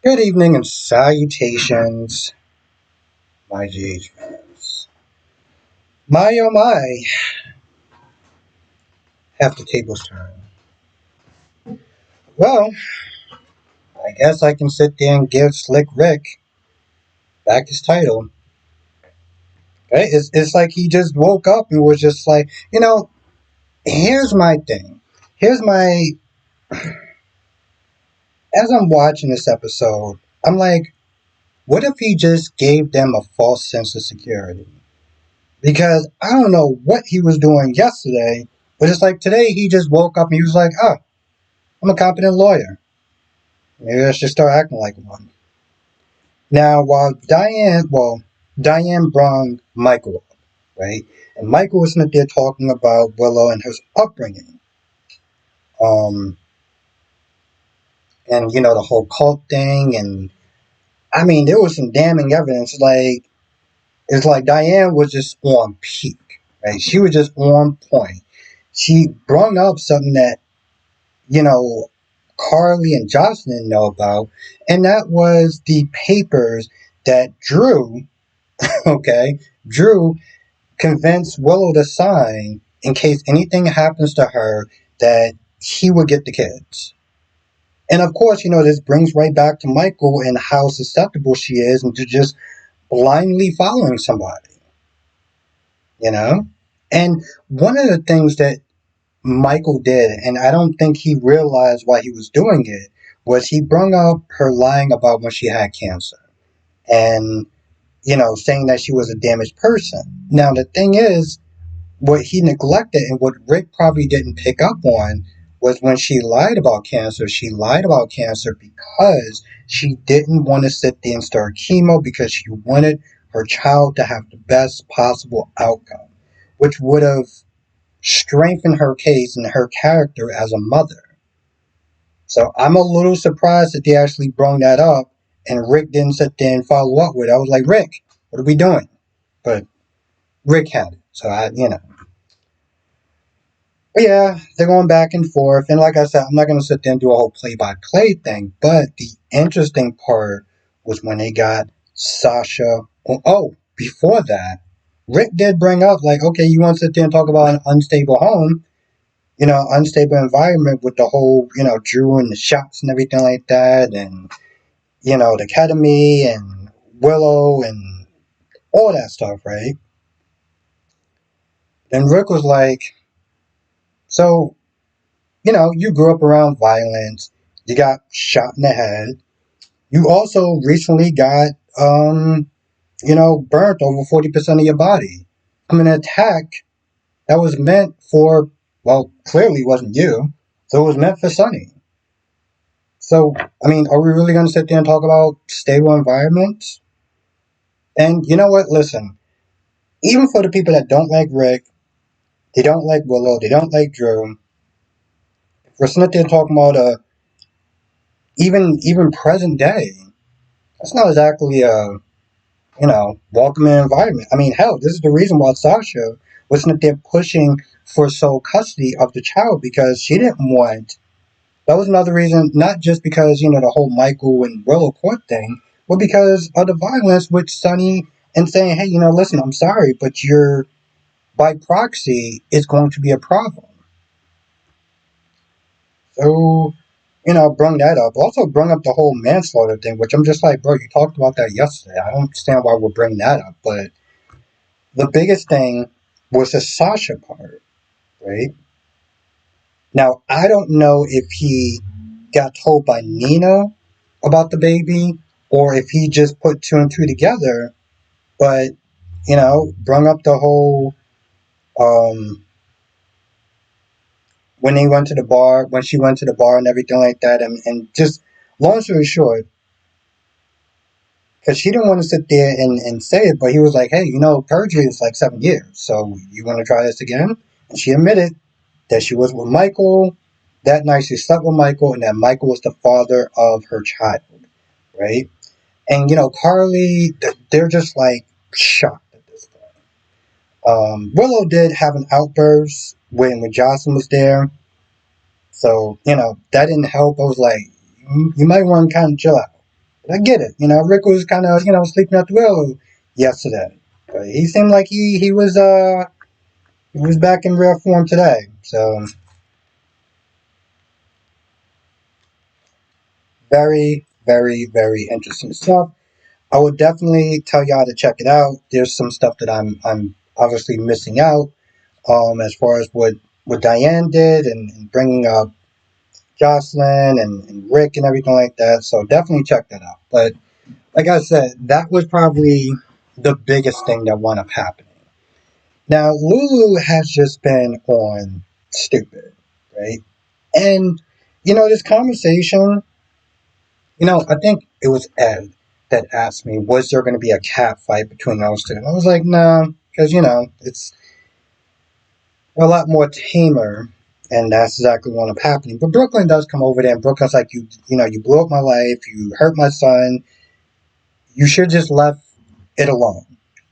Good evening and salutations, my GH fans. My oh my, half the table's turn. Well, I guess I can sit there and give Slick Rick back his title. Right? It's like he just woke up and was just like, here's my thing. Here's my. As I'm watching this episode, I'm like, what if he just gave them a false sense of security? Because I don't know what he was doing yesterday, but it's like today he just woke up and he was like, oh, I'm a competent lawyer. Maybe I should start acting like one. Now, Diane brung Michael up, right? And Michael was sitting there talking about Willow and his upbringing. Um, and, the whole cult thing. And, I mean, there was some damning evidence. It's like Diane was just on peak, right? She was just on point. She brung up something that, you know, Carly and Jocelyn didn't know about, and that was the papers that Drew convinced Willow to sign in case anything happens to her that he would get the kids. And of course, this brings right back to Michael and how susceptible she is and to just blindly following somebody, you know? And one of the things that Michael did, and I don't think he realized why he was doing it, was he brung up her lying about when she had cancer. And saying that she was a damaged person. Now, the thing is, what he neglected and what Rick probably didn't pick up on was when she lied about cancer because she didn't want to sit there and start chemo because she wanted her child to have the best possible outcome, which would have strengthened her case and her character as a mother. So I'm a little surprised that they actually brought that up and Rick didn't sit there and follow up with it. I was like, Rick, what are we doing? But Rick had it. So But yeah, they're going back and forth. And like I said, I'm not going to sit there and do a whole play-by-play thing. But the interesting part was when they got Sasha. Oh, before that, Rick did bring up, like, okay, you want to sit there and talk about an unstable home, unstable environment with the whole, Drew and the shots and everything like that. And, the academy and Willow and all that stuff, right? Then Rick was like, so you grew up around violence. You got shot in the head. You also recently got, burnt over 40% of your body from an attack that was meant for, well, clearly wasn't you. So it was meant for Sonny. So, I mean, are we really going to sit there and talk about stable environments? And you know what? Listen, even for the people that don't like Rick, they don't like Willow, they don't like Drew, if we're sitting there talking about even present day, that's not exactly a welcoming environment. I mean, hell, this is the reason why Sasha wasn't there pushing for sole custody of the child because she didn't want. That was another reason, not just because the whole Michael and Willow court thing, but because of the violence with Sonny and saying, hey, listen, I'm sorry, but you're by proxy is going to be a problem. So brung that up. Also brung up the whole manslaughter thing, which I'm just like, bro, you talked about that yesterday. I don't understand why we're bringing that up. But the biggest thing was the Sasha part, right? Now, I don't know if he got told by Nina about the baby or if he just put two and two together, but, brung up the whole, when she went to the bar and everything like that. And just long story short, because she didn't want to sit there and say it, but he was like, hey, perjury is like 7 years. So you want to try this again? And she admitted that she was with Michael. That night she slept with Michael and that Michael was the father of her child, right? And, Carly, they're just like shocked at this point. Willow did have an outburst when Jocelyn was there. So, that didn't help. I was like, you might want to kind of chill out. I get it. Rick was kind of sleeping at the wheel yesterday, but he seemed like he was back in real form today. So very, very, very interesting stuff. I would definitely tell y'all to check it out. There's some stuff that I'm obviously missing out. As far as what Diane did and bringing up Jocelyn and Rick and everything like that. So definitely check that out. But like I said, that was probably the biggest thing that wound up happening. Now Lulu has just been on stupid, right? And this conversation, I think it was Ed that asked me, was there going to be a cat fight between those two? And I was like, no, because it's a lot more tamer, and that's exactly what ended up happening. But Brooklyn does come over there, and Brooklyn's like, you blew up my life, you hurt my son, you should just left it alone.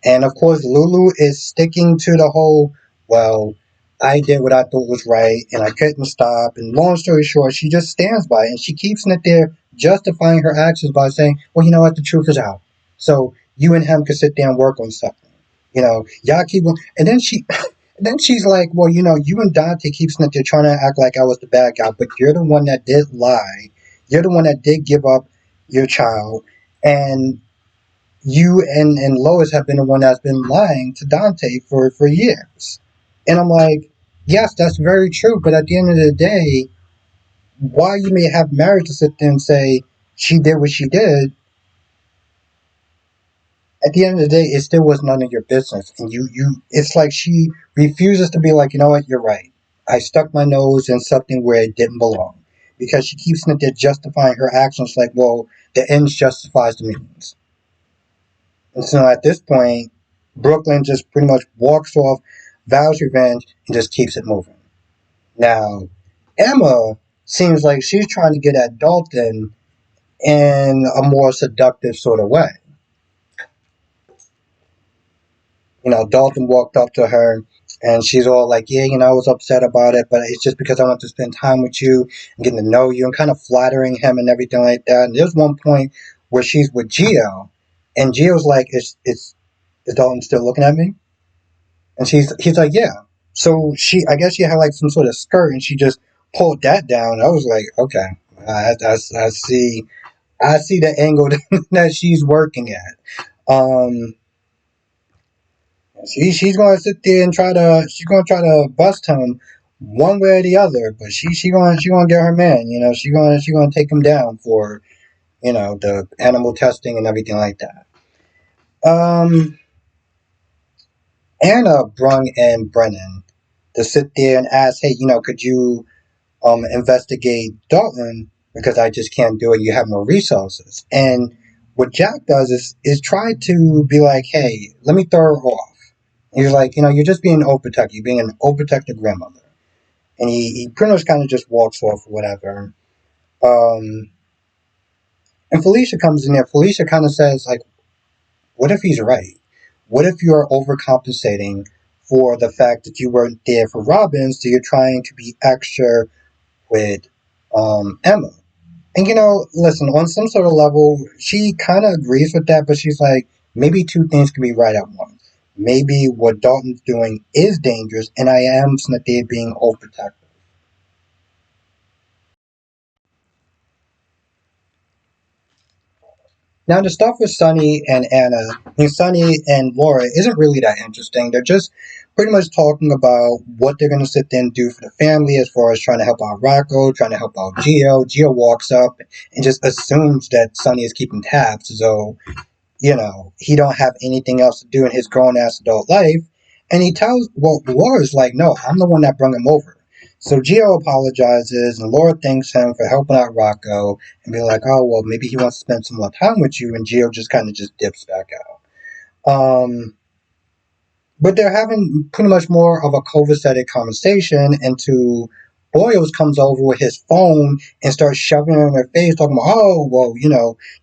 And of course, Lulu is sticking to the whole, well, I did what I thought was right, and I couldn't stop. And long story short, she just stands by it, and she keeps it there, justifying her actions by saying, well, you know what, the truth is out. So you and him could sit there and work on something. Y'all keep on. And then she's like, well, you and Dante keep sitting there trying to act like I was the bad guy, but you're the one that did lie. You're the one that did give up your child. And you and Lois have been the one that's been lying to Dante for years. And I'm like, yes, that's very true. But at the end of the day, while you may have marriage to sit there and say she did what she did, at the end of the day, it still was none of your business. And it's like she refuses to be like, you know what, you're right. I stuck my nose in something where it didn't belong. Because she keeps sitting there justifying her actions like, well, the ends justifies the means. And so at this point, Brooklyn just pretty much walks off, vows revenge, and just keeps it moving. Now, Emma seems like she's trying to get at Dalton in a more seductive sort of way. Dalton walked up to her and she's all like, yeah, I was upset about it, but it's just because I want to spend time with you and getting to know you and kind of flattering him and everything like that. And there's one point where she's with Gio and Gio's like, is Dalton still looking at me? And he's like, yeah. So I guess she had like some sort of skirt, and she just pulled that down. I was like, okay, I see the angle that she's working at. Um, she's going to sit there and she's going to bust him one way or the other, but she going to get her man. She going to take him down for the animal testing and everything like that. Um, Anna brung in Brennan to sit there and ask, hey, could you investigate Dalton because I just can't do it. You have no resources. And what Jack does is try to be like, hey, let me throw her off. And he's like, you're just being overprotective. You're being an overprotective grandmother. And he pretty much kind of just walks off or whatever. Um, and Felicia comes in there. Felicia kind of says, like, what if he's right? What if you're overcompensating for the fact that you weren't there for Robin, so you're trying to be extra with Emma? And listen, on some sort of level, she kind of agrees with that, but she's like, maybe two things can be right at once. Maybe what Dalton's doing is dangerous, and I am Snappi being overprotective. Now, the stuff with Sunny and Anna, Sunny and Laura isn't really that interesting. They're just pretty much talking about what they're going to sit there and do for the family as far as trying to help out Rocco, trying to help out Gio. Gio walks up and just assumes that Sunny is keeping tabs, so he don't have anything else to do in his grown ass adult life. And he tells, well, Laura's like, no, I'm the one that brought him over. So Gio apologizes, and Laura thanks him for helping out Rocco, and be like, oh, well, maybe he wants to spend some more time with you, and Gio just kind of just dips back out. But they're having pretty much more of a copacetic conversation, and to Boyles comes over with his phone and starts shoving it in their face, talking about, oh, well,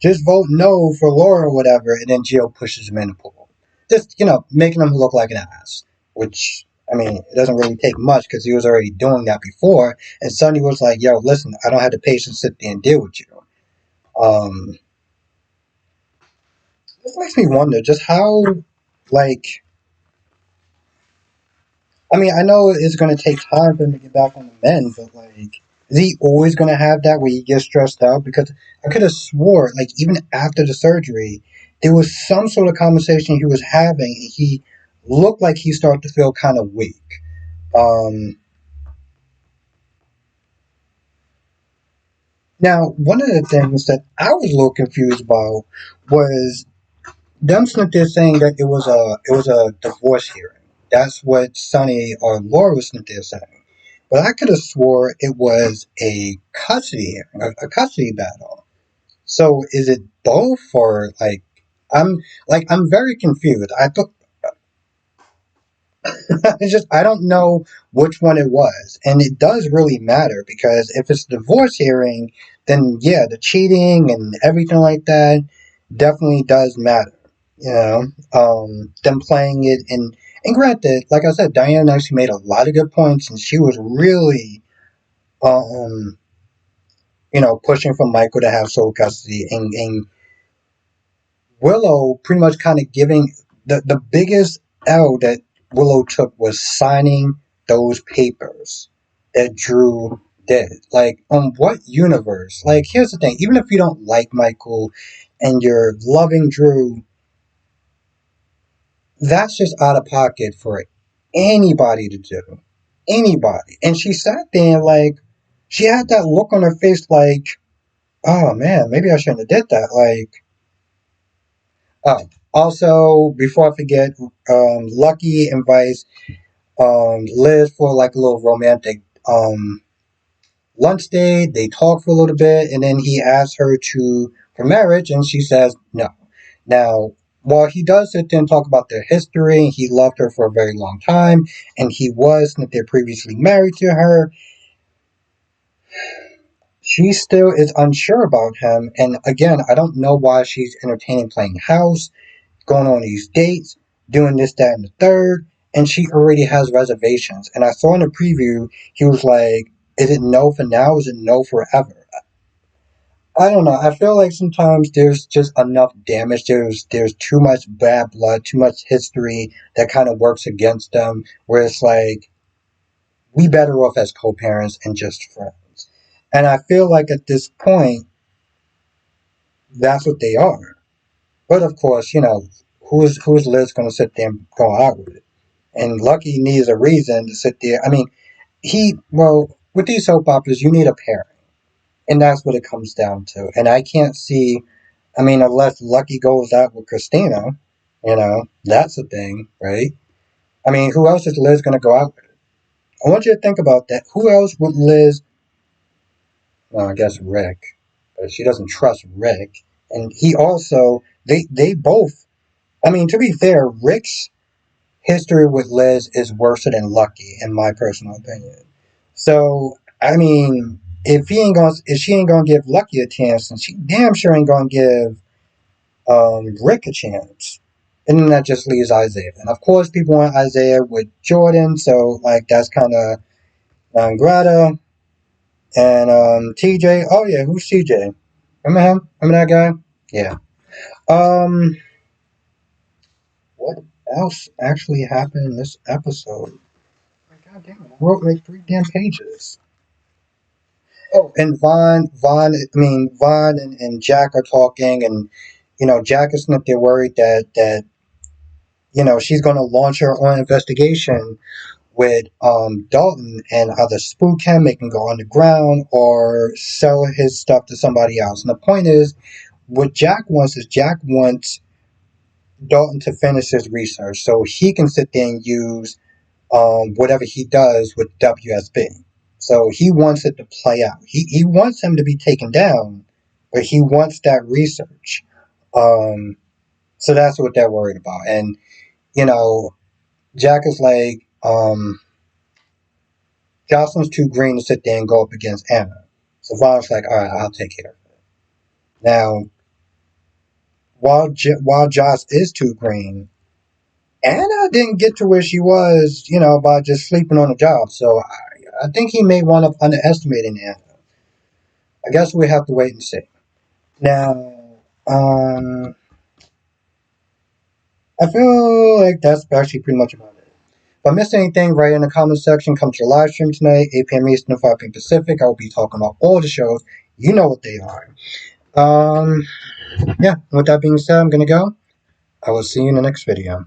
just vote no for Laura or whatever, and then Jill pushes him in the pool. Just, making him look like an ass, which, I mean, it doesn't really take much because he was already doing that before, and Sonny was like, yo, listen, I don't have the patience to sit there and deal with you. Um, This makes me wonder just how, like, I mean, I know it's going to take time for him to get back on the mend, but like, is he always going to have that where he gets stressed out? Because I could have swore, like, even after the surgery, there was some sort of conversation he was having, and he looked like he started to feel kind of weak. Um, Now, one of the things that I was a little confused about was them sitting there saying that it was a divorce hearing. That's what Sonny or Laura was sitting there saying. But I could have swore it was a custody hearing, a custody battle. So is it both or I'm I'm very confused. I thought it's just I don't know which one it was, and it does really matter because if it's a divorce hearing, then yeah, the cheating and everything like that definitely does matter. You know, them playing it and granted, like I said, Diane actually made a lot of good points, and she was really um pushing for Michael to have sole custody, and Willow pretty much kind of giving the biggest L that Willow took was signing those papers that Drew did. Like, on what universe? Like, here's the thing: even if you don't like Michael and you're loving Drew, that's just out of pocket for anybody to do. Anybody. And she sat there and she had that look on her face like, oh man, maybe I shouldn't have did that. Oh, also, before I forget, Lucky invites Liz for like a little romantic lunch date. They talk for a little bit, and then he asks her to for marriage, and she says no. Now, while he does sit there and talk about their history, he loved her for a very long time, and he was that they're previously married to her. She still is unsure about him, and again, I don't know why she's entertaining playing house, going on these dates, doing this, that, and the third, and she already has reservations. And I saw in the preview, he was like, is it no for now? Is it no forever? I don't know. I feel like sometimes there's just enough damage. There's too much bad blood, too much history that kind of works against them. Where it's like we better off as co-parents and just friends. And I feel like at this point, that's what they are. But of course, who's Liz going to sit there and go out with it? And Lucky needs a reason to sit there. I mean, with these soap operas, you need a pairing, and that's what it comes down to. And I can't see. I mean, unless Lucky goes out with Christina, that's a thing, right? I mean, who else is Liz going to go out with? I want you to think about that. Who else would Liz? Well, I guess Rick, but she doesn't trust Rick, and he also they both. I mean, to be fair, Rick's history with Liz is worse than Lucky, in my personal opinion. So, I mean, if she ain't gonna give Lucky a chance, then she damn sure ain't gonna give Rick a chance. And then that just leaves Isaiah. And of course, people want Isaiah with Jordan, so that's kind of grata. And TJ, oh yeah, who's TJ? Remember him? Remember that guy? Yeah. Um, what else actually happened in this episode? God damn it, I wrote like 3 damn pages. Oh, and Vaughn and Jack are talking, and Jack is not there worried that she's going to launch her own investigation with Dalton and either spook him, make him go underground, or sell his stuff to somebody else. And the point is, what Jack wants is Jack wants Dalton to finish his research so he can sit there and use whatever he does with WSB. So he wants it to play out. He wants him to be taken down, but he wants that research. Um, so that's what they're worried about. And, you know, Jack is like, Jocelyn's too green to sit there and go up against Anna. So Vaughn's like, all right, I'll take care of it. Now, while Joss is too green, Anna didn't get to where she was, by just sleeping on the job. So I think he may wind up underestimating Anna. I guess we have to wait and see. Now, um, I feel like that's actually pretty much about it. If I missed anything, write in the comment section. Come to the live stream tonight, 8 p.m. Eastern, 5 p.m. Pacific. I will be talking about all the shows. You know what they are. Yeah, with that being said, I'm going to go. I will see you in the next video.